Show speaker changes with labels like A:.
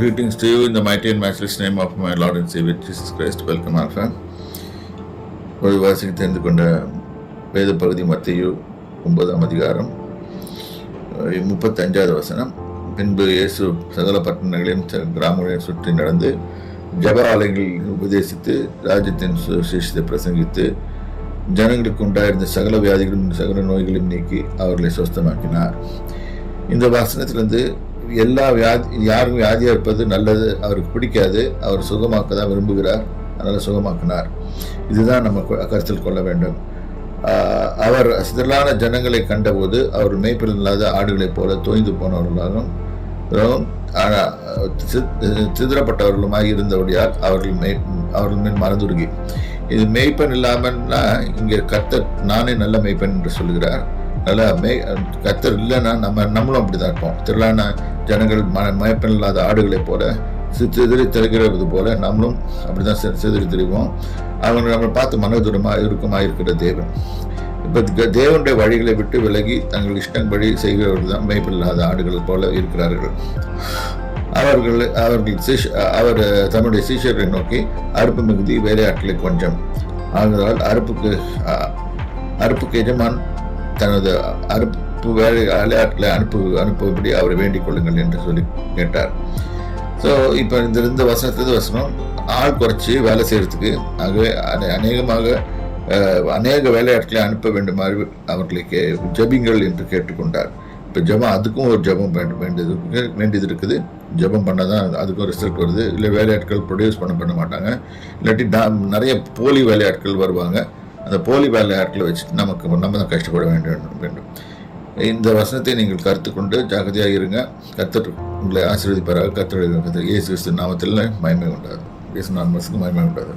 A: Greetings to you in the mighty and matchless name of my Lord and Savior Jesus Christ. Welcome, Alpha. ஒரு வாசிக்கு தெரிந்து கொண்ட வேத பகுதி மத்தேயு 9ஆம் அதிகாரம் 35வது வசனம். பின்பு இயேசு சகல பட்டணங்களையும் கிராமங்களையும் சுற்றி நடந்து ஜெப ஆலயங்களில் உபதேசித்து ராஜ்யத்தின் சுவிசேஷத்தை பிரசங்கித்து ஜனங்களுக்கு உண்டாயிருந்த சகல வியாதிகளும் சகல நோய்களையும் நீக்கி அவர்களை சுஸ்தமாக்கினார். இந்த வசனத்திலிருந்து எல்லா யாரும் வியாதியாக இருப்பது நல்லது, அவருக்கு பிடிக்காது, அவர் சுகமாக்க தான் விரும்புகிறார், அதனால் சுகமாக்கினார். இதுதான் நம்ம கருத்தில் கொள்ள வேண்டும். அவர் சிதறலான ஜனங்களை கண்டபோது அவர் மேய்ப்பல் இல்லாத ஆடுகளைப் போல தோய்ந்து போனவர்களாகவும் சிதறப்பட்டவர்களுமாய் இருந்தபடியால் அவர்கள் மேல் மனதுருகி. இது மேய்ப்பன் இல்லாமல்னா இங்கே கர்த்தர் நானே நல்ல மேய்ப்பன் என்று சொல்கிறார். நல்லா கர்த்தர் இல்லைன்னா நம்மளும் அப்படி தான் இருப்போம். திரளான ஜனங்கள் மேய்ப்பன் இல்லாத ஆடுகளைப் போல சிதறி திரிகிறது போல நம்மளும் அப்படி தான் சிதறி திரிவோம். அவங்க நம்மளை பார்த்து மனதுரமாக இறுக்கமாக இருக்கிற தேவன். இப்போ தேவனுடைய வழிகளை விட்டு விலகி தங்கள் இஷ்டப்படி செய்கிறவர்கள் தான் மேய்ப்பன் இல்லாத ஆடுகள் போல இருக்கிறார்கள். அவர் தன்னுடைய சீஷரை நோக்கி அறுப்பு மிகுதி வேலையாட்களை கொஞ்சம் ஆகுதலால் அறுப்புக்கு எஜமான் தனது அறுப்பு வேலையாட்களை அனுப்பும்படி அவரை வேண்டிக் கொள்ளுங்கள் என்று சொல்லி கேட்டார். ஸோ இப்போ இந்த வசனத்திலிருந்து வசனம் ஆள் குறைச்சி வேலை செய்யறதுக்கு, ஆகவே அநேக வேலையாட்களை அனுப்ப வேண்டுமாறு அவர்களுக்கு ஜபிங்கள் என்று கேட்டுக்கொண்டார். இப்போ ஜபம், அதுக்கும் ஒரு ஜபம் வேண்டியது இருக்குது. ஜபம் பண்ணால் தான் அதுக்கும் ரிசல்ட் வருது. இல்லை வேலையாட்கள் ப்ரொடியூஸ் பண்ண மாட்டாங்க. இல்லாட்டி நிறைய போலி வேலையாட்கள் வருவாங்க. அந்த போலி வேலையாட்களை வச்சுட்டு நம்ம தான் கஷ்டப்பட வேண்டும். இந்த வசனத்தை நீங்கள் கருத்துக்கொண்டு ஜாகிரதையாக இருங்க. கர்த்தர் உங்களை ஆசீர்வதிப்பாராக. கர்த்தருடைய இயேசு கிறிஸ்து நாமத்தில் மகிமை உண்டாது. இயேசு நாமத்துக்கு மகிமை உண்டாது.